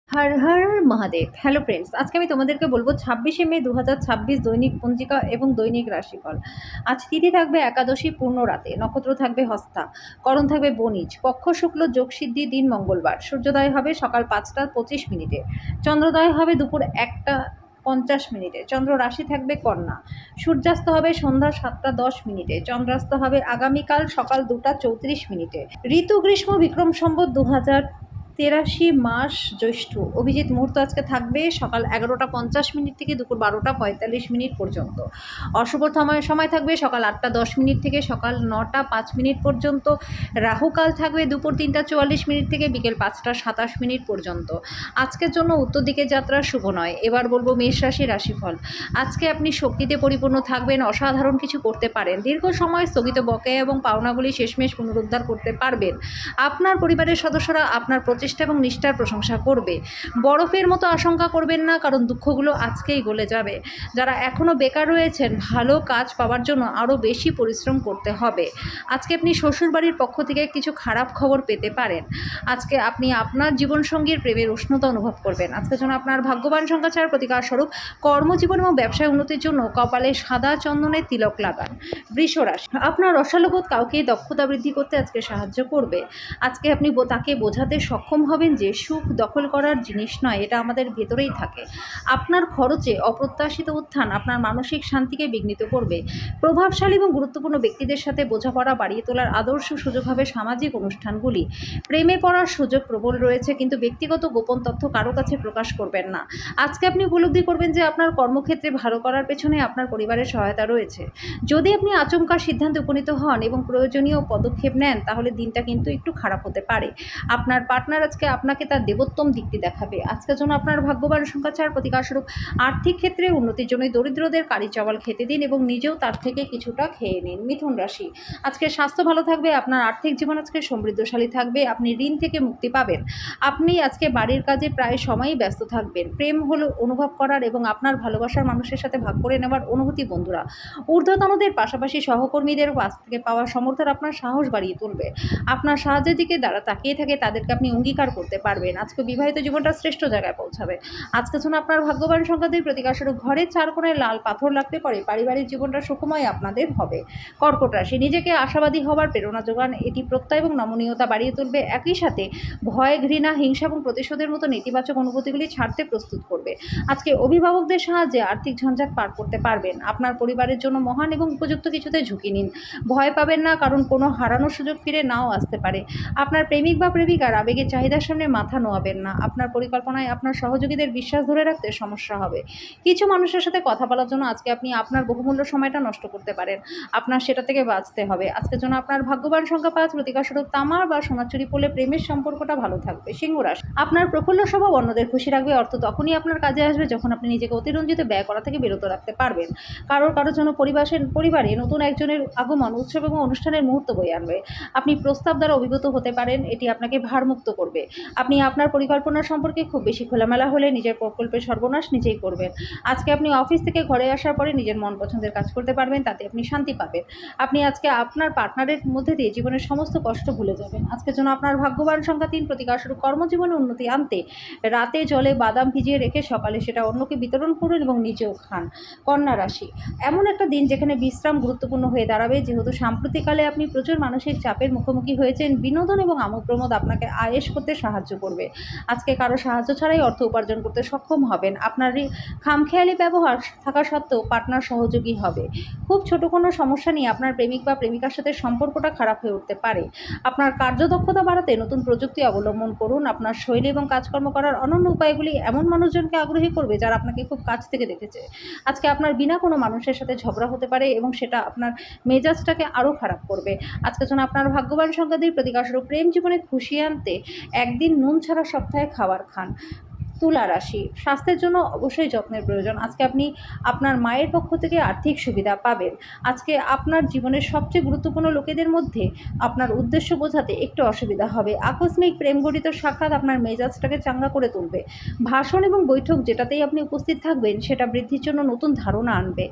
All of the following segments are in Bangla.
হর হর মহাদেব। হ্যালো ফ্রেন্ডস, আজকে আমি তোমাদেরকে বলবো 26শে মে 2026 দৈনিক পঞ্জিকা এবং দৈনিক রাশিফল। আজ তিথি থাকবে একাদশী পূর্ণ রাতে, নক্ষত্র থাকবে হস্তা, করণ থাকবে বণিজ, পক্ষ শুক্ল, যোগ সিদ্ধি, দিন মঙ্গলবার, সূর্যোদয় হবে সকাল 5টা 25 মিনিটে, চন্দ্রোদয় হবে দুপুর 1টা 50 মিনিটে, চন্দ্র রাশি থাকবে কন্যা, সূর্যাস্ত হবে সন্ধ্যা 7টা 10 মিনিটে, চন্দ্রাস্ত হবে আগামীকাল সকাল 2টা 34 মিনিটে। ঋতু গ্রীষ্ম, বিক্রম সম্বত 2083, মাস জ্যৈষ্ঠ। অভিজিৎ মুহূর্ত আজকে থাকবে সকাল 11টা 50 মিনিট থেকে দুপুর 12টা 45 মিনিট পর্যন্ত। অশুভ সময় থাকবে সকাল 8টা 10 মিনিট থেকে সকাল 9টা 5 মিনিট পর্যন্ত। রাহুকাল থাকবে দুপুর 3টা 44 মিনিট থেকে বিকেল 5টা 27 মিনিট পর্যন্ত। আজকের জন্য উত্তর দিকে যাত্রা শুভ নয়। এবার বলবো মেষ রাশি রাশিফল। আজকে আপনি শক্তিতে পরিপূর্ণ থাকবেন, অসাধারণ কিছু করতে পারেন, দীর্ঘ সময় স্থগিত বকেয়া এবং পাওনাগুলি শেষমেশ পুনরুদ্ধার করতে পারবেন। আপনার পরিবারের সদস্যরা আপনার প্রচেষ্টা এবং নিষ্ঠার প্রশংসা করবে। বরফের মতো আশঙ্কা করবেন না, কারণ দুঃখগুলো আজকেই গলে যাবে। যারা এখনও বেকার রয়েছেন, ভালো কাজ পাওয়ার জন্য আরও বেশি পরিশ্রম করতে হবে। আজকে আপনি শ্বশুরবাড়ির পক্ষ থেকে কিছু খারাপ খবর পেতে পারেন। আজকে আপনি আপনার জীবনসঙ্গীর প্রেমের উষ্ণতা অনুভব করবেন। আজকের জন্য আপনার ভাগ্যবান সংখ্যা 4, প্রতিকার স্বরূপ কর্মজীবন এবং ব্যবসায় উন্নতির জন্য কপালে সাদা চন্দনের তিলক লাগান। বৃষ রাশি, আপনার রসালোবোধ কাউকে দক্ষতা বৃদ্ধি করতে আজকে সাহায্য করবে। আজকে আপনি তাকে বোঝাতে সক্ষম হবেন যে সুখ দখল করার জিনিস নয়, এটা আমাদের ভেতরেই থাকে। আপনার খরচে অপ্রত্যাশিত উত্থান আপনার মানসিক শান্তিকে বিঘ্নিত করবে। প্রভাবশালী এবং গুরুত্বপূর্ণ ব্যক্তিদের সাথে বোঝাপড়া বাড়িয়ে তোলার আদর্শ সুযোগ হবে সামাজিক অনুষ্ঠানগুলি। প্রেমে পড়ার সুযোগ প্রবল রয়েছে, কিন্তু ব্যক্তিগত গোপন তথ্য কারো কাছে প্রকাশ করবেন না। আজকে আপনি উপলব্ধি করবেন যে আপনার কর্মক্ষেত্রে ভালো করার পেছনে আপনার পরিবারের সহায়তা রয়েছে। যদি আপনি আচমকা সিদ্ধান্তে উপনীত হন এবং প্রয়োজনীয় পদক্ষেপ নেন, তাহলে দিনটা কিন্তু একটু খারাপ হতে পারে। আপনার পার্টনার আজকে আপনাকে তার দেবোত্তম দিকটি দেখাবে। আজকের জন্য আপনার ভাগ্যবান সংখ্যা 4, প্রতিকার স্বরূপ আর্থিক ক্ষেত্রে উন্নতির জন্য দরিদ্রদের কারি চাওয়াল খেতে দিন এবং নিজেও তার থেকে কিছুটা খেয়ে নিন। মিথুন রাশি, আজকে স্বাস্থ্য ভালো থাকবে, আপনার আর্থিক জীবন আজকে সমৃদ্ধশালী থাকবে, আপনি ঋণ থেকে মুক্তি পাবেন। আপনি আজকে বাড়ির কাজে প্রায় সময়ই ব্যস্ত থাকবেন। প্রেম হলো অনুভব করার এবং আপনার ভালোবাসার মানুষের সাথে ভাগ করে নেওয়ার অনুভূতি। বন্ধুরা, ঊর্ধ্বতনদের পাশাপাশি সহকর্মীদের কাছ থেকে পাওয়া সমর্থন আপনার সাহস বাড়িয়ে তুলবে। আপনার সাহায্যের দিকে যারা তাকিয়ে থাকে তাদেরকে আপনি অঙ্গীকার করতে পারবেন। আজকে বিবাহিত জীবনটা শ্রেষ্ঠ জায়গায় পৌঁছাবে। আজকের জন্য আপনার ভাগ্যবান সংখ্যাদের প্রতিকার স্বরূপ ঘরের 4 কোণায় লাল পাথর লাগতে পারে, পারিবারিক জীবনটা সুখময় আপনাদের হবে। কর্কট রাশি, নিজেকে আশাবাদী হওয়ার প্রেরণা যোগান, এটি প্রত্যয় এবং নমনীয়তা বাড়িয়ে তুলবে। একই সাথে ভয়, ঘৃণা, হিংসা এবং প্রতিশোধের মতো নেতিবাচক অনুভূতিগুলি ছাড়তে প্রস্তুত করবে। আজকে অভিভাবকদের সাহায্যে আর্থিক ঝঞ্ঝাট পার করতে পারবেন। আপনার পরিবারের জন্য মহান এবং উপযুক্ত কিছুতে ঝুঁকি নিন। ভয় পাবেন না, কারণ কোনো হারানোর সুযোগ ফিরে নাও আসতে পারে। আপনার প্রেমিক বা প্রেমিকার আবেগের চাহিদার সামনে মাথা নোয়াবেন না। আপনার পরিকল্পনায় আপনার সহযোগীদের বিশ্বাস ধরে রাখতে সমস্যা হবে। কিছু মানুষের সাথে কথা বলার জন্য আজকে আপনি আপনার বহুমূল্য সময়টা নষ্ট করতে পারেন। আপনার সেটা থেকে বাঁচতে হবে। আজকের জন্য আপনার ভাগ্যবান সংখ্যা 5, প্রতিকার স্বরূপ তামার বা সোনাচুরি পরলে প্রেমের সম্পর্কটা ভালো থাকবে। সিংহ রাশি, আপনার প্রফুল্ল স্বভাব অন্যদের খুশি রাখবে। অর্থ তখনই আপনার কাজে আসবে যখন আপনি নিজেকে অতিরঞ্জিত ব্যয় করা থেকে বিরত রাখতে পারবেন। কারোর জন্য পরিবারে নতুন একজনের আগমন উৎসব এবং অনুষ্ঠানের মুহূর্ত বয়ে আনবে। আপনি প্রস্তাব দ্বারা অভিভূত হতে পারেন, এটি আপনাকে ভারমুক্ত করবে। আপনি আপনার পরিকল্পনা সম্পর্কে খুব বেশি খোলামেলা হলে নিজের প্রকল্পের সর্বনাশ নিজেই করবেন। আজকে আপনি অফিস থেকে ঘরে আসার পরে নিজের মন পছন্দের কাজ করতে পারবেন, তাতে আপনি শান্তি পাবেন। আপনি আজকে আপনার পার্টনারের মধ্যে দিয়ে জীবনের সমস্ত কষ্ট ভুলে যাবেন। আজকের জন্য আপনার ভাগ্যবান সংখ্যা 3, প্রতিকার স্বরূপ কর্মজীবনে উন্নতি আনতে রাতে জলে বাদাম ভিজিয়ে রেখে সকালে সেটা অন্যকে বিতরণ করুন এবং নিজেও খান। কন্যা রাশি, এমন একটা দিন যেখানে বিশ্রাম গুরুত্বপূর্ণ হয়ে দাঁড়াবে। যেহেতু সাম্প্রতিককালে আপনি প্রচুর মানসিক চাপের মুখোমুখি হয়েছেন, বিনোদন এবং আমোদ প্রমোদ আপনাকে আয়েশ করতে সাহায্য করবে। আজকে কারো সাহায্য ছাড়াই অর্থ উপার্জন করতে সক্ষম হবেন। আপনার খামখেয়ালি ব্যবহার থাকা সত্ত্বেও পার্টনার সহযোগী হবে। খুব ছোট কোনো সমস্যা নিয়ে আপনার প্রেমিক বা প্রেমিকার সাথে সম্পর্কটা খারাপ হয়ে উঠতে পারে। আপনার কার্যদক্ষতা বাড়াতে নতুন প্রযুক্তি অবলম্বন করুন। আপনার শৈলী এবং কাজকর্ম করার অনন্য উপায়গুলি এমন মানুষজনকে আগ্রহী করবে যারা আপনাকে খুব কাছ থেকে দেখেছে। আজকে আপনার বিনা কোনো মানুষের সাথে ঝগড়া হতে পারে এবং সেটা আপনার মেজাজটাকে আরও খারাপ করবে। আজকের জন্য আপনার ভাগ্যবান সংখ্যা 2, প্রতিকার স্বরূপ প্রেম জীবনে খুশি আনতে একদিন নুন ছাড়া সপ্তাহে খাবার খান। তুলা রাশি, স্বাস্থ্যের জন্য অবশ্যই যত্নের প্রয়োজন। আজকে আপনি আপনার মায়ের পক্ষ থেকে আর্থিক সুবিধা পাবেন। আজকে আপনার জীবনের সবচেয়ে গুরুত্বপূর্ণ লোকেদের মধ্যে আপনার উদ্দেশ্য বোঝাতে একটু অসুবিধা হবে। আকস্মিক প্রেমঘটিত সাক্ষাৎ আপনার মেজাজটাকে চাঙ্গা করে তুলবে। ভাষণ এবং বৈঠক যেটাতেই আপনি উপস্থিত থাকবেন সেটা বৃদ্ধির জন্য নতুন ধারণা আনবে।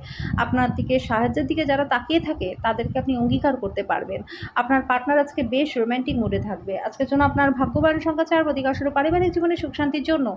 আপনার দিকে সাহায্যের দিকে যারা তাকিয়ে থাকে তাদেরকে আপনি অঙ্গীকার করতে পারবেন। আপনার পার্টনার আজকে বেশ রোম্যান্টিক মুডে থাকবে। আজকের জন্য আপনার ভাগ্যবান সংখ্যা 4, প্রতিকারস্বরূপ পারিবারিক জীবনে সুখ শান্তির জন্য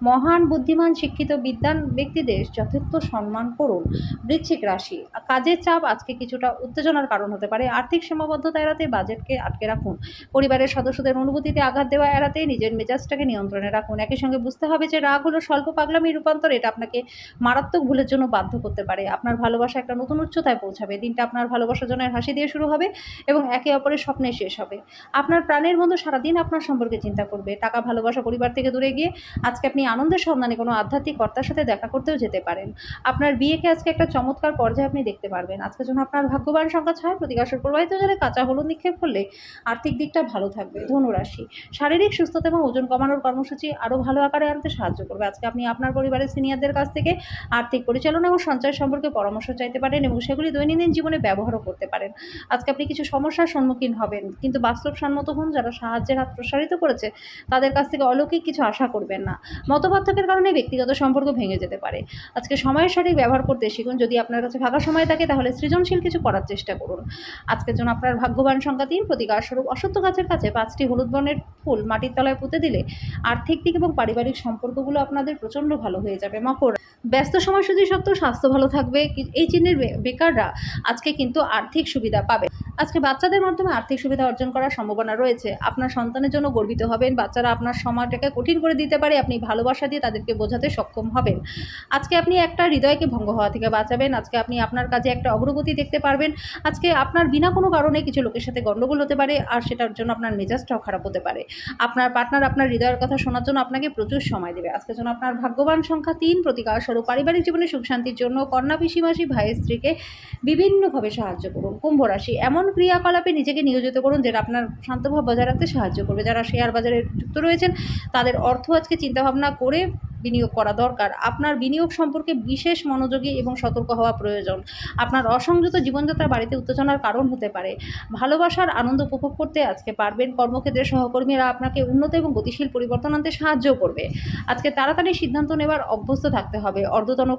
মহান বুদ্ধিমান শিক্ষিত বিদ্বান ব্যক্তিদের যথার্থ সম্মান করুন। বৃশ্চিক রাশি, কাজের চাপ আজকে কিছুটা উত্তেজনার কারণ হতে পারে। আর্থিক সীমাবদ্ধতা এড়াতে বাজেটকে আটকে রাখুন। পরিবারের সদস্যদের অনুভূতিতে আঘাত দেওয়া এড়াতে নিজের মেজাজটাকে নিয়ন্ত্রণে রাখুন। একই সঙ্গে বুঝতে হবে যে রাগ হলো স্বল্প পাগলামির রূপান্তর, এটা আপনাকে মারাত্মক ভুলের জন্য বাধ্য করতে পারে। আপনার ভালোবাসা একটা নতুন উচ্চতায় পৌঁছাবে। দিনটা আপনার ভালোবাসাজনের হাসি দিয়ে শুরু হবে এবং একে অপরের স্বপ্নে শেষ হবে। আপনার প্রাণের বন্ধু সারাদিন আপনার সম্পর্কে চিন্তা করবে। টাকা, ভালোবাসা, পরিবার থেকে দূরে গিয়ে আজকে আপনি আনন্দের সন্ধানে কোনো আধ্যাত্মিক কর্তার সাথে দেখা করতেও যেতে পারেন। আপনার বিয়েকে আজকে একটা চমৎকার পর্যায়ে আপনি দেখতে পারবেন। আজকের জন্য আপনার ভাগ্যবান সংখ্যা 6, প্রতিকারস্বরূপ প্রবাহিত জলে কাঁচা হলুদ নিক্ষেপ করলে আর্থিক দিকটা ভালো থাকবে। ধনুরাশি, শারীরিক সুস্থতা এবং ওজন কমানোর কর্মসূচি আরও ভালো আকারে আনতে সাহায্য করবে। আজকে আপনি আপনার পরিবারের সিনিয়রদের কাছ থেকে আর্থিক পরিচালনা এবং সঞ্চয় সম্পর্কে পরামর্শ চাইতে পারেন এবং সেগুলি দৈনন্দিন জীবনে ব্যবহারও করতে পারেন। আজকে আপনি কিছু সমস্যার সম্মুখীন হবেন, কিন্তু বাস্তবসম্মত হন। যারা সাহায্যের হাত প্রসারিত করেছে তাদের কাছ থেকে অলৌকিক কিছু আশা করবেন না। মতপার্থক্যের কারণে ব্যক্তিগত সম্পর্ক ভেঙে যেতে পারে। আজকে সময়ের সঠিক ব্যবহার করতে শিখুন। যদি আপনার কাছে ফাঁকা সময় থাকে তাহলে সৃজনশীল কিছু করার চেষ্টা করুন। আজকের জন্য আপনার ভাগ্যবান সংখ্যা 3, প্রতিকারস্বরূপ অশ্বত্থ গাছের কাছে 5টি হলুদ বর্ণের ফুল মাটির তলায় পুঁতে দিলে আর্থিক দিক এবং পারিবারিক সম্পর্কগুলো আপনাদের প্রচণ্ড ভালো হয়ে যাবে। মকর, ব্যস্ত সময়সূচি সত্ত্বেও স্বাস্থ্য ভালো থাকবে। এই চিহ্নের বেকাররা আজকে কিন্তু আর্থিক সুবিধা পাবে। আজকে বাচ্চাদের মাধ্যমে আর্থিক সুবিধা অর্জন করার সম্ভাবনা রয়েছে। আপনার সন্তানের জন্য গর্বিত হবেন। বাচ্চারা আপনার সময়টাকে কঠিন করে দিতে পারে, আপনি ভালোবাসা দিয়ে তাদেরকে বোঝাতে সক্ষম হবেন। আজকে আপনি একটা হৃদয়কে ভঙ্গ হওয়া থেকে বাঁচাবেন। আজকে আপনি আপনার কাজে একটা অগ্রগতি দেখতে পারবেন। আজকে আপনার বিনা কোনো কারণে কিছু লোকের সাথে গণ্ডগোল হতে পারে, আর সেটার জন্য আপনার মেজাজটাও খারাপ হতে পারে। আপনার পার্টনার আপনার হৃদয়ের কথা শোনার জন্য আপনাকে প্রচুর সময় দেবে। আজকের জন্য আপনার ভাগ্যবান সংখ্যা 3, প্রতিকারস্বরূপ পারিবারিক জীবনে সুখ শান্তির জন্য কন্যা, পিসি, মাসি, ভাইয়ের স্ত্রীকে বিভিন্নভাবে সাহায্য করুন। কুম্ভ রাশি, এমন ক্রিয়াকলাপে নিজেকে নিয়োজিত করুন যেটা আপনার শান্তভাব বজায় রাখতে সাহায্য করবে। যারা শেয়ার বাজারে যুক্ত রয়েছেন তাদের অর্থ আজকে চিন্তাভাবনা করে বিনিয়োগ করা দরকার। আপনার বিনিয়োগ সম্পর্কে বিশেষ মনোযোগী এবং সতর্ক হওয়া প্রয়োজন। আপনার অসংযত জীবনযাত্রা বাড়িতে উত্তেজনার কারণ হতে পারে। ভালোবাসার আনন্দ উপভোগ করতে আজকে পারবেন। কর্মক্ষেত্রে সহকর্মীরা আপনাকে উন্নত এবং গতিশীল পরিবর্তন আনতে সাহায্য করবে। আজকে তাড়াতাড়ি সিদ্ধান্ত নেওয়ার অভ্যস্ত থাকতে হবে। ঊর্ধ্বতন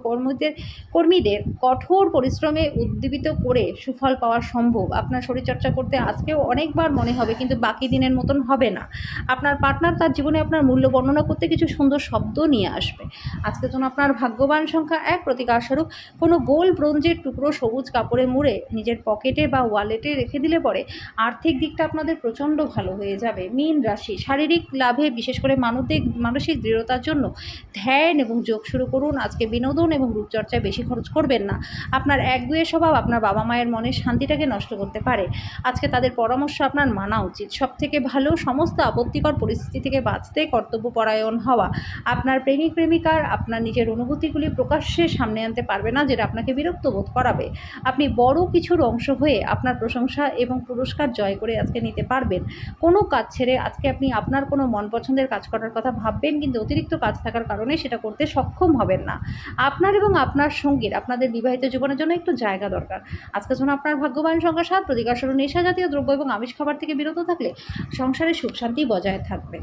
কর্মীদের কঠোর পরিশ্রমে উদ্দীপিত করে সুফল পাওয়া সম্ভব। আপনার শরীরচর্চা করতে আজকেও অনেকবার মনে হবে, কিন্তু বাকি দিনের মতন হবে না। আপনার পার্টনার তার জীবনে আপনার মূল্য বর্ণনা করতে কিছু সুন্দর শব্দ নিয়ে আসবে। আজকের জন্য আপনার ভাগ্যবান সংখ্যা 1, প্রতিকারস্বরূপ কোনো গোল ব্রোঞ্জের টুকরো সবুজ কাপড়ে মুড়ে নিজের পকেটে বা ওয়ালেটে রেখে দিলে পরে আর্থিক দিকটা আপনাদের প্রচণ্ড ভালো হয়ে যাবে। মীন রাশি, শারীরিক লাভে বিশেষ করে মানসিক দৃঢ়তার জন্য ধ্যান এবং যোগ শুরু করুন। আজকে বিনোদন এবং রূপচর্চায় বেশি খরচ করবেন না। আপনার একগুঁয়ে স্বভাব আপনার বাবা মায়ের মনের শান্তিটাকে নষ্ট করতে পারে। আজকে তাদের পরামর্শ আপনার মানা উচিত। সবথেকে ভালো, সমস্ত আপত্তিকর পরিস্থিতি থেকে বাঁচতে কর্তব্যপরায়ণ হওয়া। আপনার প্রেমিকার আপনার নিজের অনুভূতিগুলি প্রকাশ্যে সামনে আনতে পারবে না, যেটা আপনাকে বিরক্ত বোধ করাবে। আপনি বড় কিছুর অংশ হয়ে আপনার প্রশংসা এবং পুরস্কার জয় করে আজকে নিতে পারবেন। কোনো কাজ ছেড়ে আজকে আপনি আপনার কোনো মন পছন্দের কাজ করার কথা ভাববেন, কিন্তু অতিরিক্ত কাজ থাকার কারণে সেটা করতে সক্ষম হবেন না। আপনার এবং আপনার সঙ্গীর আপনাদের বিবাহিত জীবনের জন্য একটু জায়গা দরকার। আজকের জন্য আপনার ভাগ্যবান সংখ্যা 7, প্রতিকারস্বরূপ নেশা জাতীয় দ্রব্য এবং আমিষ খাবার থেকে বিরত থাকলে সংসারে সুখ শান্তি বজায় থাকবে।